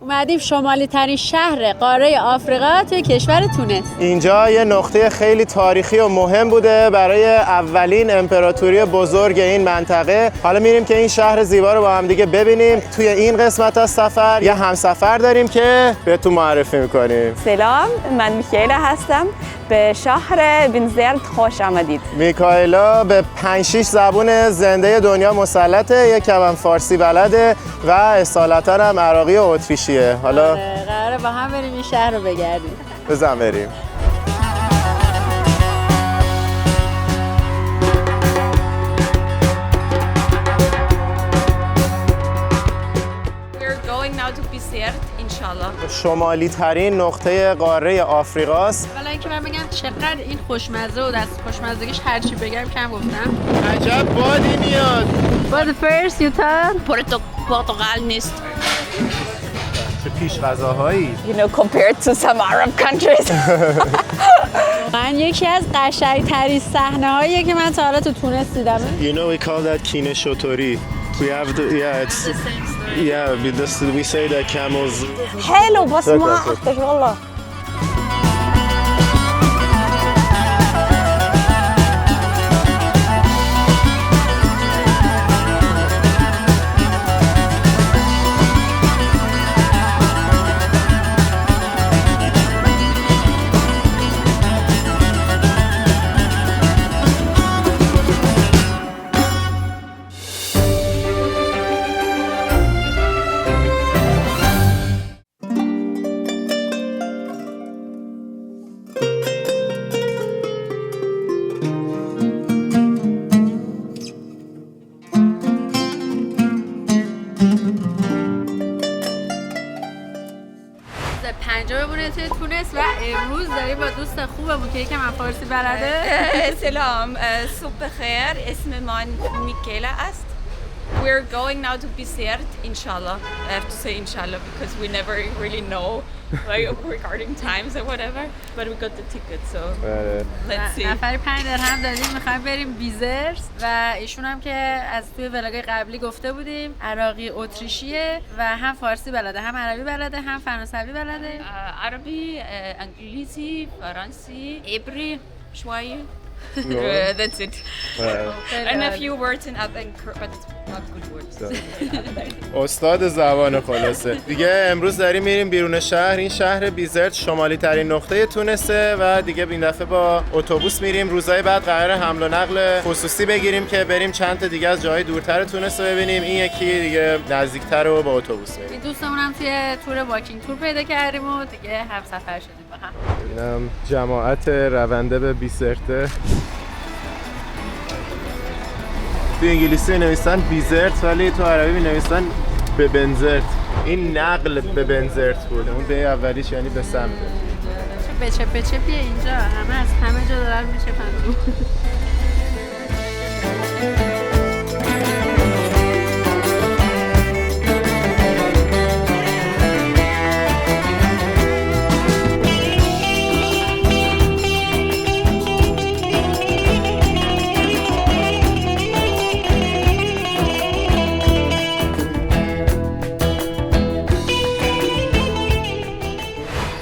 اومدیم شمالی ترین شهر قاره آفریقا توی کشور تونس. اینجا یه نقطه خیلی تاریخی و مهم بوده برای اولین امپراتوری بزرگ این منطقه. حالا میریم که این شهر زیبا رو با هم دیگه ببینیم. توی این قسمت از سفر یه همسفر داریم که بهتون معرفی میکنیم. سلام، من میکائیلا هستم. به شهر بنزرت خوش آمدید. میکائیلا به 5-6 زبون زنده دنیا مسلطه، یک کم فارسی بلده و اصالتا هم عراقی و اتریشیه. حالا قراره با هم بریم این شهر رو بگردیم. بزن بریم. شمالی ترین نقطه قاره آفریقاست. حالا اینکه من بگم چقدر این خوشمزه و دست خوشمزگیش هرچی بگم کم گفتم. عجب بادی میاد. باد فرست یوتا پرتغال نیست. چه پیش غذاهایی. You know, compared to some Arab countries. من یکی از قشنگ‌ترین صحنه‌هاییه که من تا حالا تو تونس دیدم. You know we call that کینه شتری. We have the, yeah, it's we say that camels. حلو بس ما أختك والله. پنجممونه توی تونس و امروز داریم با دوست خوبمون که یکم فارسی بلده. سلام، صبح بخیر. اسم من میکائیلا است. We're going now to Bizerte, inshallah. I have to say inshallah because we never really know like regarding times or whatever. But we got the ticket, so let's see. نفری 5 درهم دادیم میخوایم بریم بیزرت و ایشون هم که از توی ولاگای قبلی گفته بودیم عراقی اتریشیه و هم فارسی بلده، هم عربی بلده، هم فرانسوی بلده. عربی، انگلیسی، فرانسی، عبری، شویه. That's it. And a few words in Arabic, but not good words. استاد زبان خلاصه. دیگه امروز داریم میریم بیرون شهر. این شهر بیزرت شمالی ترین نقطه تونسه و دیگه این دفعه با اتوبوس میریم. روزهای بعد قراره حمل و نقل خصوصی بگیریم که بریم چند تا دیگه از جاهای دورتر تونس رو ببینیم. این یکی دیگه نزدیکتر رو با اتوبوس بریم. این دوستمون هم توی تور واکینگ تور پیدا کردیم و دیگه همسفر شدیم با هم. اینم جماعت رونده به بیزرت. تو انگلیسی نوشتن بیزرت ولی تو عربی می نوشتن به بنزرت. این نقل به بنزرت بود. اون به اولیش یعنی به سمت. چه بچپیه اینجا. همه از همه جا دارن میچپن.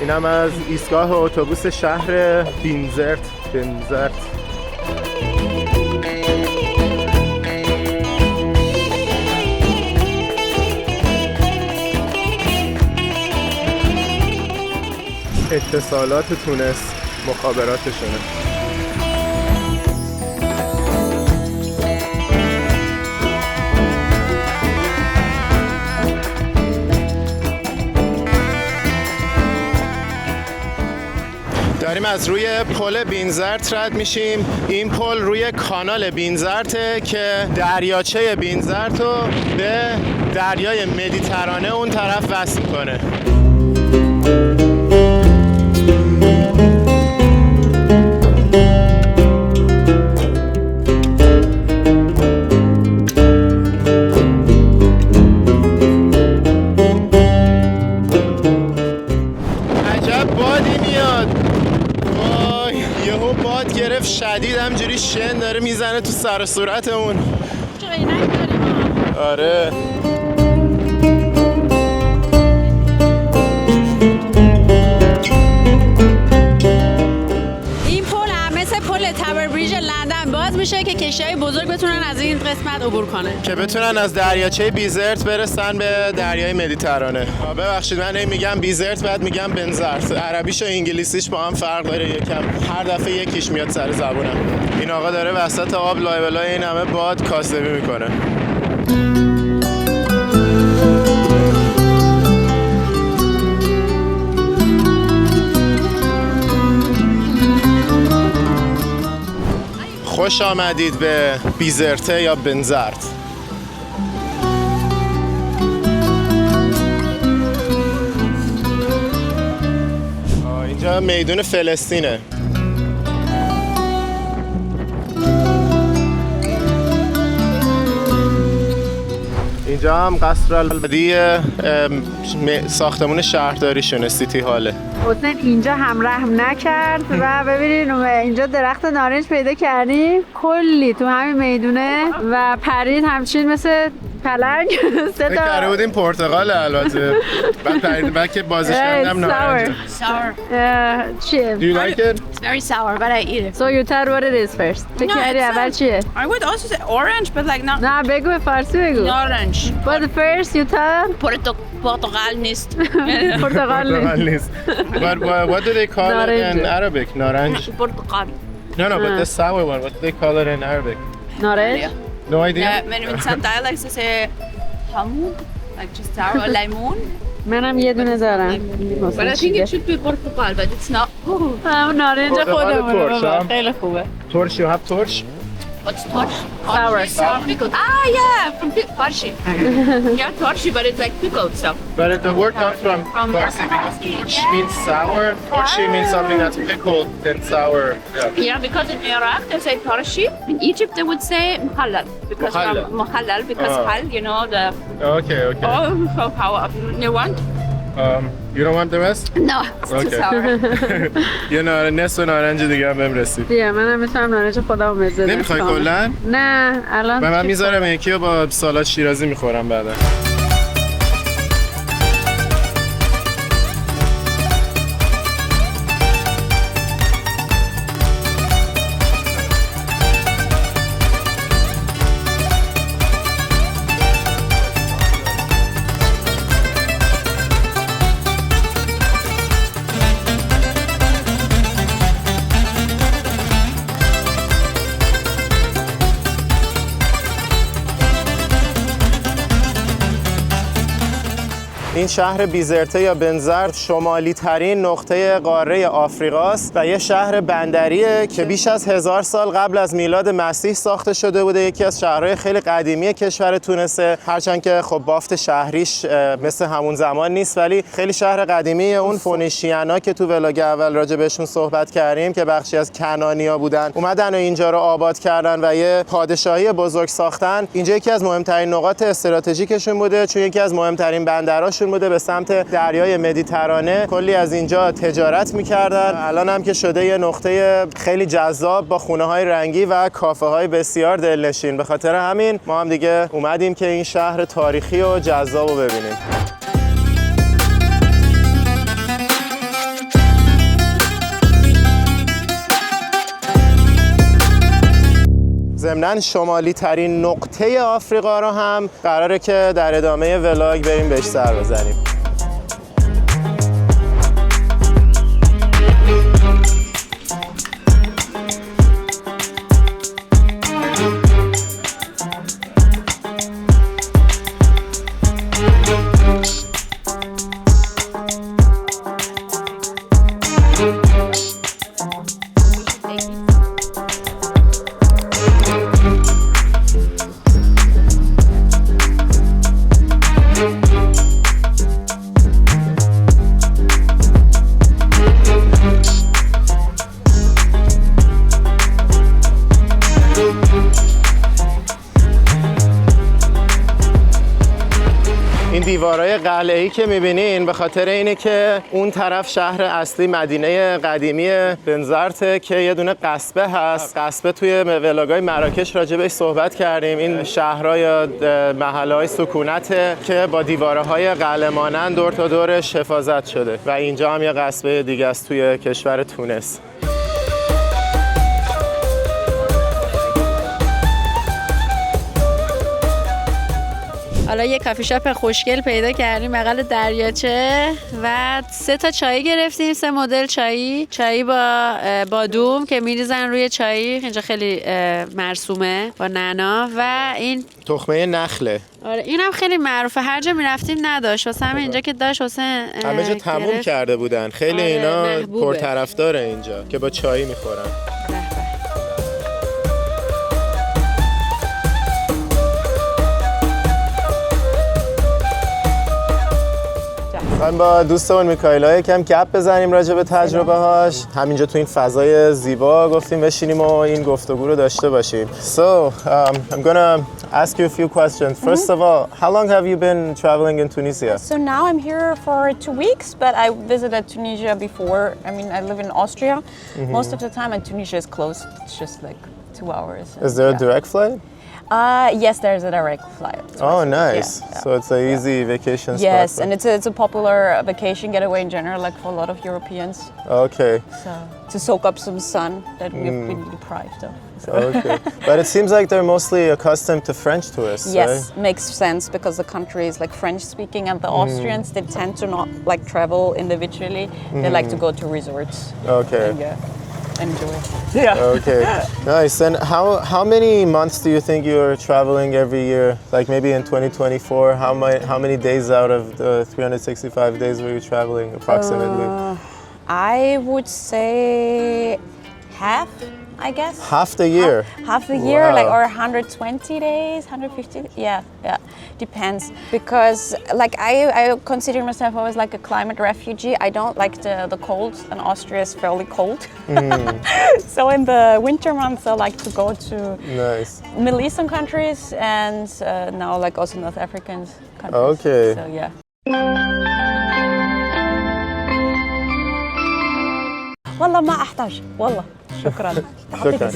اینم از ایستگاه اتوبوس شهر بنزرت. اتصالات تونس مخابراتشونه. داریم از روی پل بنزرت رد میشیم. این پل روی کانال بنزرته که دریاچه بنزرت رو به دریای مدیترانه اون طرف وصل میکنه. شدید همجوری شن داره میزنه تو سر و صورتمون. چه عینک داریم. آره. قسمت عبور کنه که بتونن از دریاچه بیزرت برسن به دریای مدیترانه. ببخشید من میگم بیزرت بعد میگم بنزرت. عربیش و انگلیسیش با هم فرق داره یکم، هر دفعه یکیش میاد سر زبونم. این آقا داره وسط آب لای بلای این همه باد کاسبی میکنه. خوش آمدید به بیزرته یا بنزرت. اینجا میدون فلسطینه. اینجا هم قصر البدی ساختمون شهرداریشونه، سیتی هاله. حسین اینجا هم رحم نکرد و ببینید اینجا درخت نارنج پیدا کردیم کلی تو همین میدونه و پرید همچین مثل پلنگ. فکر کرده بودیم پرتقاله البته. بعد پرید بعد که بازش کردم نارنج. Sour. چیه؟ Do you like it? It's very sour, but I eat it. So you tell what it is first. فکر کردی اول چیه؟ I would also say orange, but like not نه بگو به فارسی بگو. orange. But first you tell Portugal نیست. پرتقال نیست. But what do they call it in Arabic? Naranj. Portugal. No, but the sour one. What do they call it in Arabic? نارنج؟ No idea. In some dialects they say hamoud, like just sour or lemon. منم یه دونه دارم. But I think it should be Portugal, but it's not. هم نارنج پرتقال خودمونه ترش بابا. هم. خیلی خوبه. Torch, you have torch? What's torch? Sour. Sour pickled. Ah, yeah, from Farsi. Yeah, torchi, but it's like pickled stuff. But the word comes from Farsi because torch means sour. Torchi means something that's pickled and sour. Yeah. Yeah, because in Iraq they say torchi. In Egypt they would say muhallal. Because Muhallal. muhallal, because hal, you know, the... Okay. Oh, so how you want? You don't want the rest? No, it's too Okay. sour. یه نصف نارنج دیگه هم بهم رسید. بیا منم میتونم نارنج خودم مزه بدم. نمیخوای کلا؟ نه الان و من چی میذارم یکی رو با سالاد شیرازی میخورم بعدا. این شهر بیزرته یا بنزرت شمالی ترین نقطه قاره آفریقاست و یه شهر بندریه که بیش از 1000 سال قبل از میلاد مسیح ساخته شده بوده. یکی از شهرهای خیلی قدیمی کشور تونسه، هرچند که خب بافت شهریش مثل همون زمان نیست، ولی خیلی شهر قدیمی. اون فونیشیانا که تو ولاگ اول راجع بهشون صحبت کردیم که بخشی از کنعانیا بودن، اومدن و اینجا رو آباد کردن و یه پادشاهی بزرگ ساختن. اینجا یکی از مهمترین نقاط استراتژیکشون بوده، چون یکی از مهمترین بندراشون بوده به سمت دریای مدیترانه. کلی از اینجا تجارت می‌کردن. الان هم که شده یه نقطه خیلی جذاب با خونه‌های رنگی و کافه‌های بسیار دلنشین. به خاطر همین ما هم دیگه اومدیم که این شهر تاریخی و جذاب رو ببینیم. ضمناً شمالی ترین نقطه آفریقا رو هم قراره که در ادامه ولاگ بریم بهش سر بزنیم. این دیوارهای قلعه‌ای که می‌بینین به خاطر اینه که اون طرف شهر اصلی مدینه قدیمی بنزرته که یه دونه قصبه هست. قصبه توی ولاگای مراکش راجع بهش صحبت کردیم. این شهرها یا محله‌های سکونته که با دیوارهای قلعه مانند دور تا دورش حفاظت شده و اینجا هم یه قصبه دیگه است توی کشور تونس. حالا یه کافی شاپ خوشگل پیدا کردیم بغل دریاچه و 3 تا چای گرفتیم، 3 مدل چایی با بادوم که میریزن روی چای، اینجا خیلی مرسومه با نعنا و این تخمه نخله. آره اینم خیلی معروفه، هر جا میرفتیم نداشت، واسه همین اینجا که داشت حسین همه جا تموم کرده بودن، خیلی آره، اینا محبوبه. پرطرفداره اینجا که با چای میخورن. من با دوستمون میکائیلا یکم گپ بزنیم راجع به تجربه هاش. همینجا تو این فضای زیبا گفتیم بشینیم و این گفتگو رو داشته باشیم. So, I'm gonna ask you a few questions. First of all, how long have you been traveling in Tunisia? So now I'm here for 2 weeks, but I visited Tunisia before. I mean, I live in Austria. Most of the time, and Tunisia is close. It's just like 2 hours. Is there a direct flight? Yes, there's a direct flight. Oh, nice. Yeah. So it's an easy vacation spot. Yes, and it's a popular vacation getaway in general, like for a lot of Europeans. Okay. So to soak up some sun that we've been deprived of. So. Okay. But it seems like they're mostly accustomed to French tourists, Yes, right? makes sense because the country is like French speaking, and the Austrians they tend to not like travel individually. They like to go to resorts. Okay. And, enjoy. Yeah. Okay. Nice. And how many months do you think you're traveling every year? Like maybe in 2024, how many days out of the 365 days were you traveling approximately? I would say half, I guess. Half the year. Half the year, like, Wow. or 120 days, 150. Yeah, depends. Because like I consider myself always like a climate refugee. I don't like the cold, and Austria is fairly cold. So in the winter months, I like to go to Nice. Middle Eastern countries and now like also North African countries. Okay. So yeah. والله ما احتاج والله شكرا شكرا.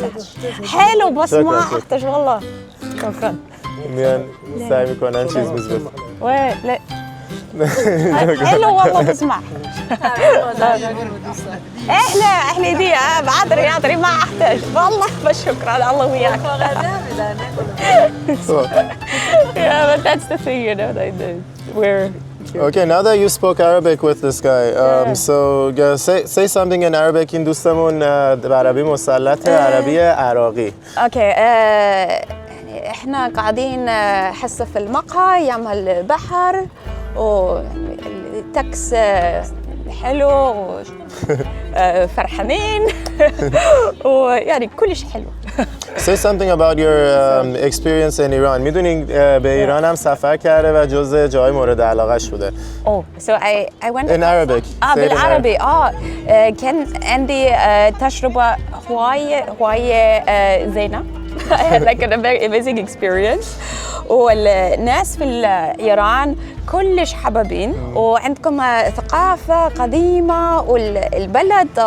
حلو بس ما شكراً. احتاج والله شكرا میان سعی میکنن چیز میزبن. وي لا حلو والله بسمع ايه لا احلى دي بعذري ما احتاج والله بس شكرا الله وياك yeah but that's the thing you know we're Okay, now that you spoke Arabic with this guy, so say something in Arabic. این دوستمون به عربی مسلط عربی عراقي. اوكي يعني احنا قاعدين حصة في المقهى يم البحر والتاكس حلو فرحانين ويعني كلش حلو. Say something about your experience in Iran. میدونین به ایران هم سفر کرده و جزء جای مورد علاقه شده. Oh, so I went In Arabic. Say it in بالعربي كان عندي تجربة هواية زينة. I had like a very amazing experience. والناس في إيران كلش حبابين وعندكم ثقافة قديمة والبلد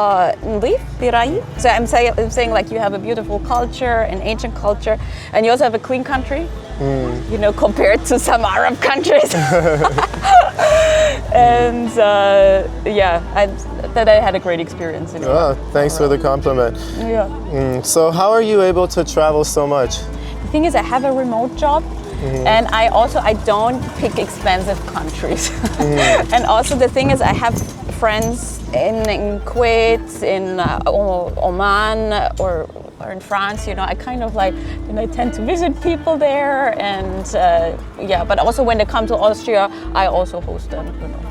نظيف برأيي. So I'm saying like you have a beautiful culture, an ancient culture, and you also have a clean country. You know, compared to some Arab countries. And that I had a great experience in Iran. Oh, thanks for the compliment. Yeah. So how are you able to travel so much? The thing is, I have a remote job, and I don't pick expensive countries. And also the thing is, I have friends in Kuwait, in Oman, or in France. You know, I kind of like, and I tend to visit people there, and but also when they come to Austria, I also host them. You know.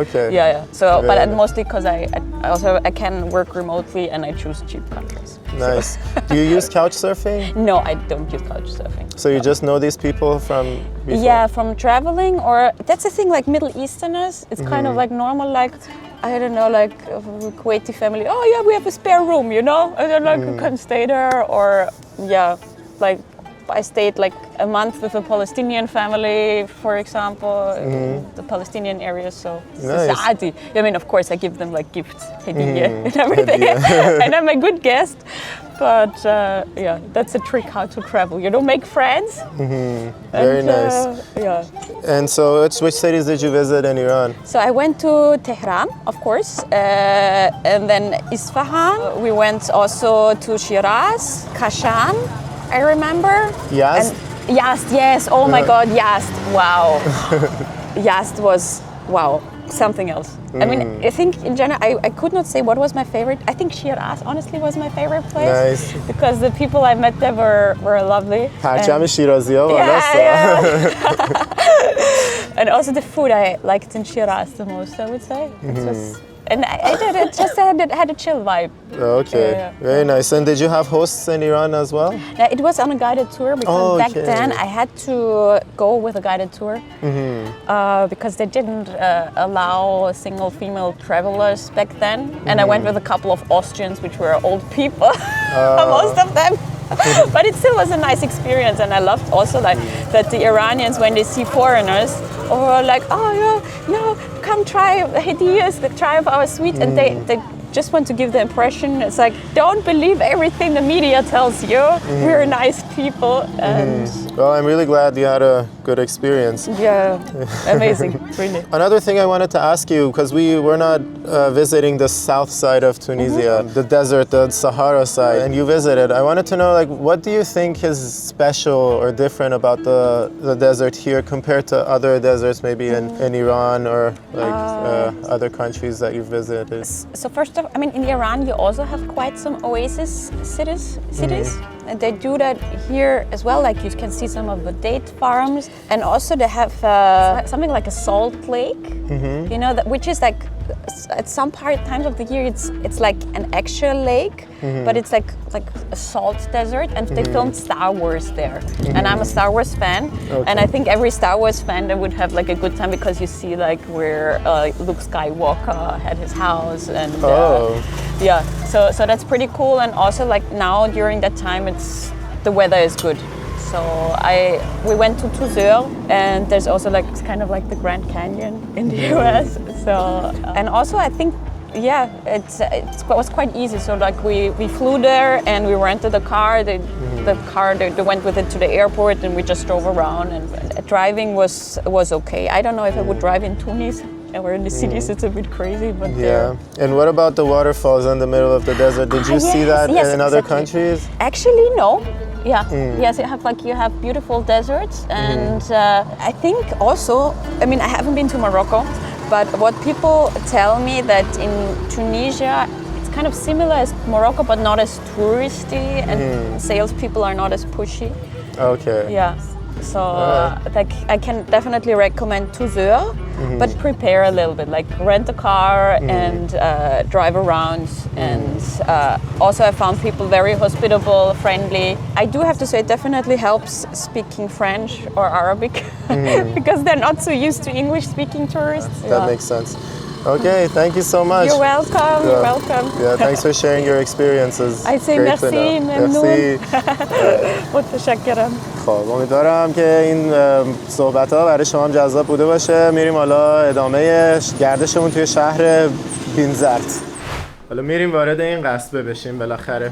Okay. Yeah. So, but Very nice. mostly because I can work remotely and I choose cheap countries. Nice. Do you use couch surfing? No, I don't use couch surfing. So you just know these people from before? Yeah, from traveling, or that's the thing. Like Middle Easterners, it's kind of like normal. Like I don't know, like a Kuwaiti family. Oh yeah, we have a spare room, you know. And then like you can stay there, or like. I stayed like a month with a Palestinian family, for example, in the Palestinian area. So Nice. it's عادي. I mean, of course, I give them like gifts, هدية, and everything, and I'm a good guest. But that's a trick how to travel. You know, make friends. Very nice. And so which cities did you visit in Iran? So I went to Tehran, of course, and then Isfahan. We went also to Shiraz, Kashan. I remember. Yazd? Yazd, yes. Oh my God, Yazd. Wow. Yazd was, wow, something else. I mean, I think in general, I could not say what was my favorite. I think Shiraz, honestly, was my favorite place. Nice. Because the people I met there were lovely. پرچم شیرازی‌ها بالاست. And also the food I liked in Shiraz the most, I would say. It was, and I did it just had a chill vibe. Okay, Yeah. very nice. And did you have hosts in Iran as well? Now, it was on a guided tour because back Okay. then I had to go with a guided tour because they didn't allow single female travelers back then. And I went with a couple of Austrians, which were old people, most of them. But it still was a nice experience, and I loved also like that the Iranians, when they see foreigners, were like, "Oh no, come try Hediyas, try of our sweets," and they just want to give the impression. It's like, don't believe everything the media tells you. We're nice people, and Well, I'm really glad you had a good experience. yeah, amazing, really. Another thing I wanted to ask you, because we were not visiting the south side of Tunisia, the desert, the Sahara side, and you visited. I wanted to know, like, what do you think is special or different about the desert here compared to other deserts, maybe in Iran or like other countries that you've visited? So first of, I mean, in Iran you also have quite some oasis cities, and they do that here as well. Like you can see some of the date farms, and also they have something like a salt lake, you know, which is like at some times of the year it's like an actual lake, but it's like a salt desert, and they filmed Star Wars there. And I'm a Star Wars fan, and I think every Star Wars fan they would have like a good time because you see like where Luke Skywalker had his house, and yeah, so that's pretty cool. And also like now during that time the weather is good. So we went to Tuzeur, and there's also like it's kind of like the Grand Canyon in the US. So and also I think it was quite easy. So like we flew there and we rented a car. The car they went with it to the airport, and we just drove around. And driving was okay. I don't know if I would drive in Tunis. Or in the cities, it's a bit crazy, but Yeah. And what about the waterfalls in the middle of the desert? Did you see that in other countries? Actually, no. Yeah. Yes, you have beautiful deserts, and I think also, I mean, I haven't been to Morocco, but what people tell me that in Tunisia it's kind of similar as Morocco, but not as touristy, and salespeople are not as pushy. Okay. Yeah. So like I can definitely recommend Tuzeur, but prepare a little bit, like rent a car and drive around. And also I found people very hospitable, friendly. I do have to say it definitely helps speaking French or Arabic because they're not so used to English speaking tourists. That makes sense. Okay, thank you so much. You're welcome. You're welcome. Yeah, thanks for sharing your experiences. I say Great to merci, know. ممنون. متشکرم. خب امیدوارم که این صحبت‌ها برای شما هم جذاب بوده باشه. میریم حالا ادامه گردشمون توی شهر بینزرت. حالا میریم وارد این قصبه بشیم بالاخره.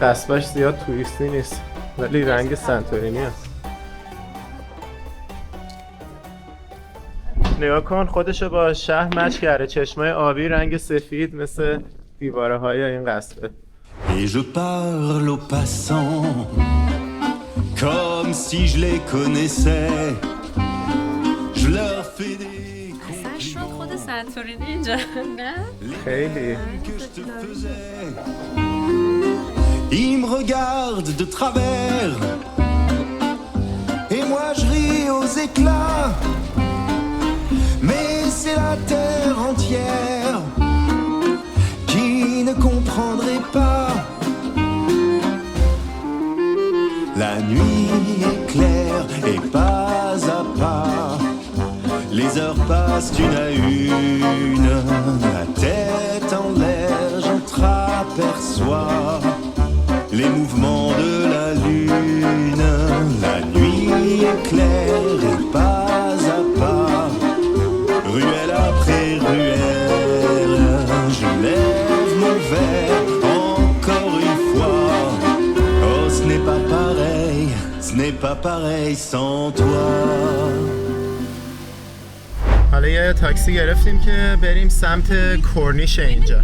قصبش زیاد توریستی نیست ولی رنگ سنتورینی هست. نگاه کن خودشو با شهر مچ کرده، چشمای آبی رنگ سفید مثل دیواره های این قصبه. Et je parle aux passants comme si je les connaissais. Je leur fais des شد خود سنتورینی اینجا نه؟ خیلی que je te faisais. Ils me regardent de travers et moi je ris aux éclats. Mais c'est la terre entière qui ne comprendrait pas. La nuit est claire et pas à pas Les heures passent une à une, la tête en l'air, j'entr'aperçois les mouvements de la lune. La nuit est claire et pas à pas, ruelle après ruelle, je lève mon verre encore une fois. Oh, ce n'est pas pareil, ce n'est pas pareil sans toi. حالا یه تاکسی گرفتیم که بریم سمت کورنیش اینجا.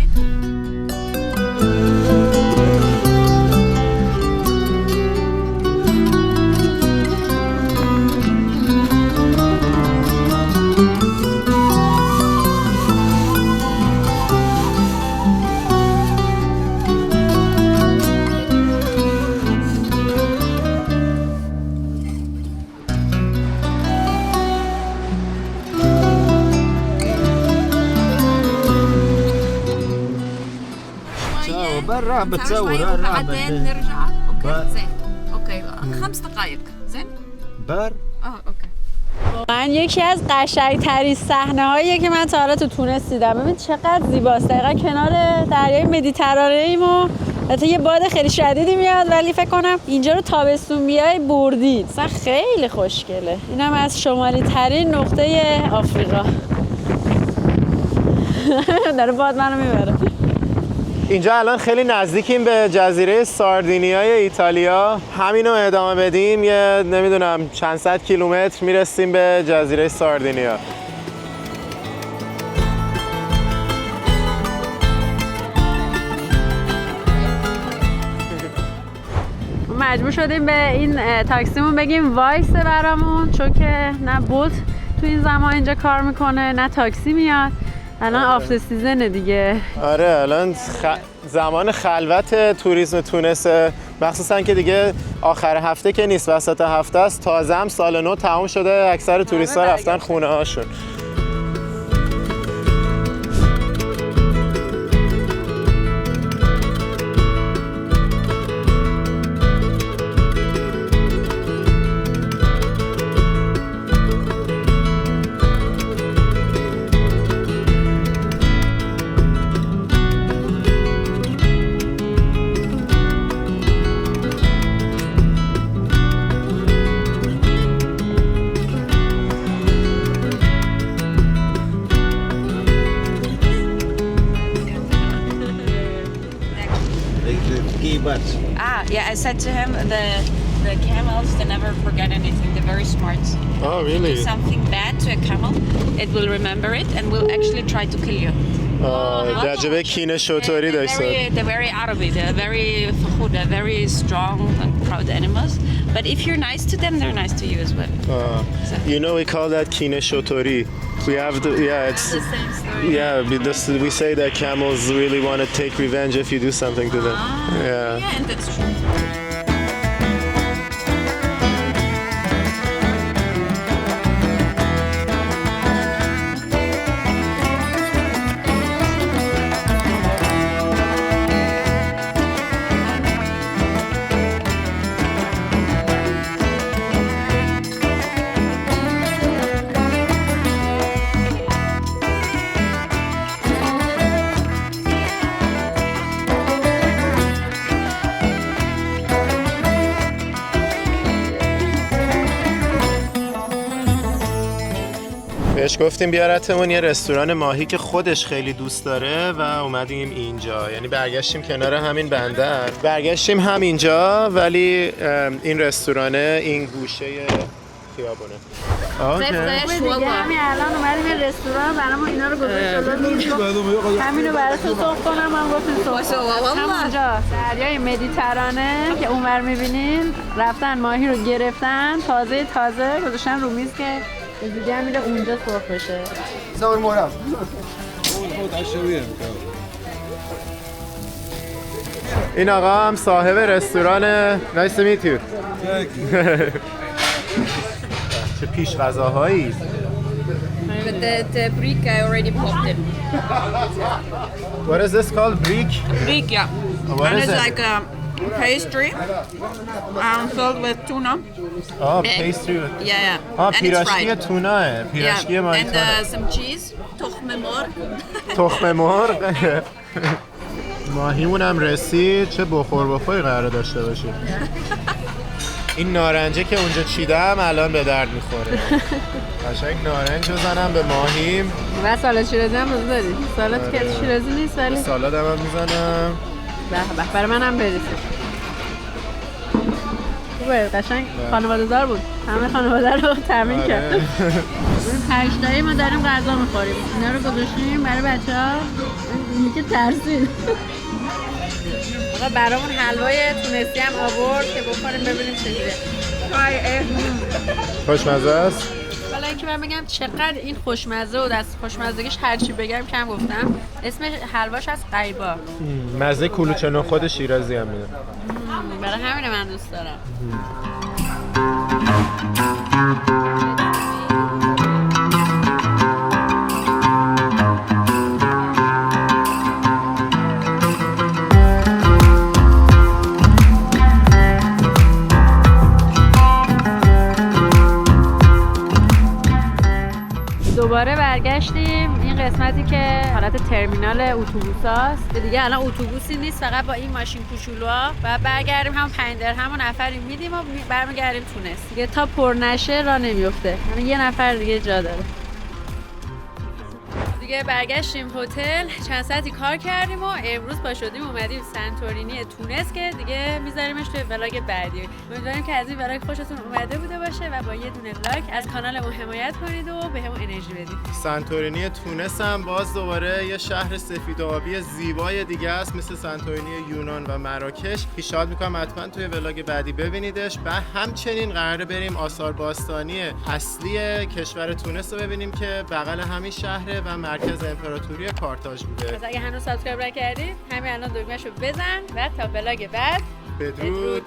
راح بتصور راح بعدين نرجع. اوكي زين. اوكي 5 دقائق. زين. بر اوكي. واقعا یکی از قشنگ‌ترین صحنه‌هاییه که من تا حالا تو تونس دیدم. ببین چقدر زیباست. دقیقاً کنار دریای مدیترانه ایم و البته یه باد خیلی شدیدی میاد ولی فکر کنم اینجا رو تابستون بیای بردید. اصلا خیلی خوشگله. اینم از شمالی ترین نقطه آفریقا. داره باد منو میبره. اینجا الان خیلی نزدیکیم به جزیره ساردینیای ایتالیا. همینو ادامه بدیم یه نمیدونم چند صد کیلومتر میرسیم به جزیره ساردینیا. مجبور شدیم به این تاکسیمون بگیم وایسه برامون چون که نه بوت تو این زمان اینجا کار میکنه نه تاکسی میاد. الان آفتر سیزنه دیگه. آره الان زمان خلوت توریسم تونس، مخصوصا که دیگه آخر هفته که نیست وسط هفته است. تازه هم سال نو تموم شده، اکثر توریست ها رفتن خونه هاشون. Yeah, I said to him the camels, they never forget anything. They're very smart. Oh, really? Do something bad to a camel, it will remember it and will actually try to kill you. راجبه کینه شطوری داشته. They're very Arabi. They're very فخور. They're very strong and proud animals. But if you're nice to them, they're nice to you as well. You know, we call that کینه شطوری. We have the it's The same story. we say that camels really want to take revenge if you do something to them. Yeah, and that's true. بهش گفتیم بیارتمون یه رستوران ماهی که خودش خیلی دوست داره و اومدیم اینجا. یعنی برگشتیم کنار همین بندر، برگشتیم همینجا ولی این رستورانه این گوشه خیابونه. فريش دیگه والله. همین الان اومدیم یه رستوران برامون اینا رو گذاشت. همینو براتون سرخ کنم. من گفتیم سرخ همونجا دریای مدیترانه که اونور میبینین رفتن ماهی رو گرفتن تازه گذاشتن رو میز که دیگه میره اونجا سرخ بشه. صور مورا این آقا هم صاحب رستوران. Nice to meet you. چه پیش غذاهایی. But the brick I already popped it. What is this called? Brick? Brick, yeah. What And is it's it? like pastry filled with tuna. پیستری Yeah. And it's پیراشکی fried. توناه پیراشکی Yeah. ماهی And تونه some cheese. تخم مرغ. تخم مرغ ماهیمون هم رسید. چه بخوری قراره داشته باشیم. این نارنجه که اونجا چیدم الان به درد میخوره. قشنگ نارنج بزنم به ماهیم. و سالاد شیرازی هم روز داری. سالاد که شیرازی نیست ولی سالاد هم میزنم. به برای منم بریزید. خوبه قشنگ خانواده دار بود. همه خانواده رو تامین کرد. هشتایی ما داریم غذا میخوریم. اینا رو گذاشتیم برای بچه‌ها. میگه ترسید. آقا برامون حلوای تونسی هم آورد که بخوریم ببینیم چجوریه. خوشمزه است. حالا اینکه من بگم چقدر این خوشمزه و دست خوشمزگیش هرچی بگم کم گفتم. اسم حلواش از قیبا. مزه کلوچه نخود شیرازی هم میده. برای همین من دوست دارم. دوباره برگشتیم این قسمتی که حالت ترمینال اتوبوساست که دیگه الان اتوبوسی نیست، فقط با این ماشین کوچولوها و برگردیم هم 5 درهم نفری میدیم و برمیگردیم تونس دیگه. تا پر نشه راه نمیفته، یعنی یه نفر دیگه جا داره. دیگه برگشتیم هتل، چند ساعتی کار کردیم و امروز پا شدیم اومدیم سنتورینی تونس که دیگه میذاریمش توی ولاگ بعدی. امیدواریم که از این ولاگ خوشتون اومده بوده باشه و با یه دونه لایک از کانالمون حمایت کنید و بهمون انرژی بدید. سنتورینی تونس هم باز دوباره یه شهر سفید و آبی زیبای دیگه است مثل سنتورینی یونان و مراکش. پیشنهاد میکنم حتما توی ولاگ بعدی ببینیدش. و همچنین قراره بریم آثار باستانی اصلی کشور تونس رو ببینیم که بغل همین شهره و مرکز امپراتوری کارتاژ بوده. پس اگه هنوز سابسکرایب نکردید همین الان دکمه‌شو بزن و تا ولاگ بعد بدرود.